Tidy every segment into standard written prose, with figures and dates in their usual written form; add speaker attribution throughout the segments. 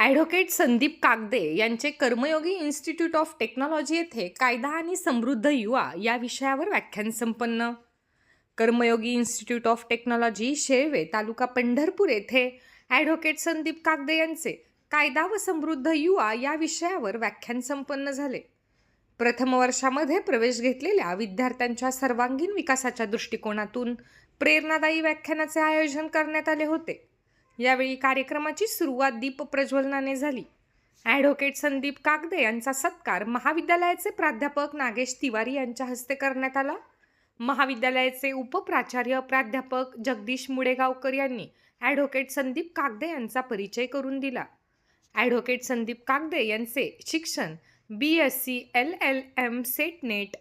Speaker 1: Advocate Sandeep Kagde यांचे कर्मयोगी institute of technology येथे कायदा आणि समृद्ध युवा या विषयावर व्याख्यान संपन्न. कर्मयोगी इन्स्टिट्यूट ऑफ टेक्नॉलॉजी शेळवे तालुका पंढरपूर येथे ॲडव्होकेट संदीप कागदे यांचे कायदा व समृद्ध युवा या विषयावर व्याख्यान संपन्न झाले. प्रथम वर्षामध्ये प्रवेश घेतलेल्या विद्यार्थ्यांच्या सर्वांगीण विकासाच्या दृष्टिकोनातून प्रेरणादायी व्याख्यानाचे आयोजन करण्यात आले होते. यावेळी कार्यक्रमाची सुरुवात दीप प्रज्वलनाने झाली. ॲडव्होकेट संदीप कागदे यांचा सत्कार महाविद्यालयाचे प्राध्यापक नागेश तिवारी यांच्या हस्ते करण्यात आला. महाविद्यालयाचे उपप्राचार्य प्राध्यापक जगदीश मुडेगावकर यांनी ॲडव्होकेट संदीप कागदे यांचा परिचय करून दिला. ॲडव्होकेट संदीप कागदे यांचे शिक्षण BSc LLM सेट नेट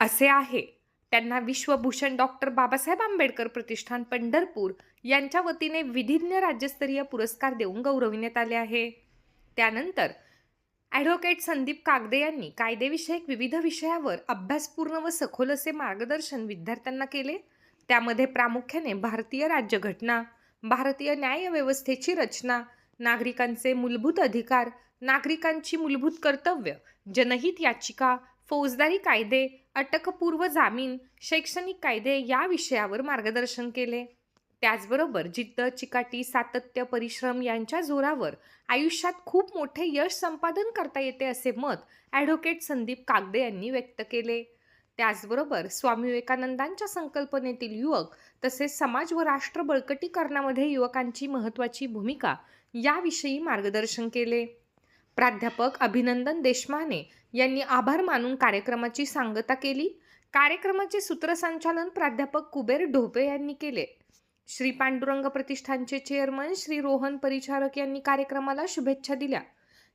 Speaker 1: असे आहे. त्यांना विश्वभूषण डॉक्टर बाबासाहेब आंबेडकर प्रतिष्ठान पंढरपूर यांच्या वतीने विधिज्ञ राज्यस्तरीय पुरस्कार देऊन गौरविण्यात आले आहे. त्यानंतर ॲडव्होकेट संदीप कागदे यांनी कायदेविषयक विविध विषयावर अभ्यासपूर्ण व सखोल असे मार्गदर्शन विद्यार्थ्यांना केले. त्यामध्ये प्रामुख्याने भारतीय राज्यघटना, भारतीय न्यायव्यवस्थेची रचना, नागरिकांचे मूलभूत अधिकार, नागरिकांची मूलभूत कर्तव्य, जनहित याचिका, फौजदारी कायदे, अटकपूर्व जामीन, शैक्षणिक कायदे या विषयावर मार्गदर्शन केले. त्याचबरोबर जिद्द, चिकाटी, सातत्य, परिश्रम यांच्या जोरावर आयुष्यात खूप मोठे यश संपादन करता येते असे मत ॲडव्होकेट संदीप कागदे यांनी व्यक्त केले. त्याचबरोबर स्वामी विवेकानंदांच्या संकल्पनेतील युवक तसेच समाज व राष्ट्र बळकटीकरणामध्ये युवकांची महत्त्वाची भूमिका याविषयी मार्गदर्शन केले. प्राध्यापक अभिनंदन देशमाने यांनी आभार मानून कार्यक्रमाची सांगता केली. कार्यक्रमाचे सूत्रसंचालन प्राध्यापक कुबेर ढोपे यांनी केले. श्री पांडुरंग प्रतिष्ठानचे चेअरमन श्री रोहन परिचारक यांनी कार्यक्रमाला शुभेच्छा दिल्या.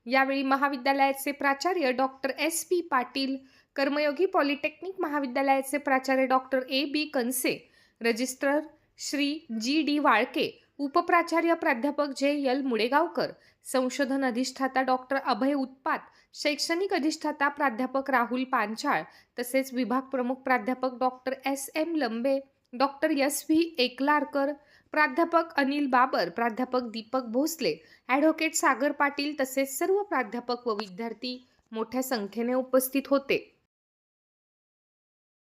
Speaker 1: यावेळी महाविद्यालयाचे प्राचार्य doctor SP Patil, Karmayogi polytechnic महाविद्यालयाचे प्राचार्य doctor AB Kanse, registrar Shri GD Walke, उपप्राचार्य प्राध्यापक JL मुडेगावकर, संशोधन अधिष्ठाता डॉक्टर अभय उत्पात, शैक्षणिक अधिष्ठाता प्राध्यापक राहुल पांचाळ तसेच विभाग प्रमुख प्राध्यापक डॉक्टर SM लंबे, डॉक्टर SV एकलारकर, प्राध्यापक अनिल बाबर, प्राध्यापक दीपक भोसले, ॲडव्होकेट सागर पाटील तसेच सर्व प्राध्यापक व विद्यार्थी मोठ्या संख्येने उपस्थित होते.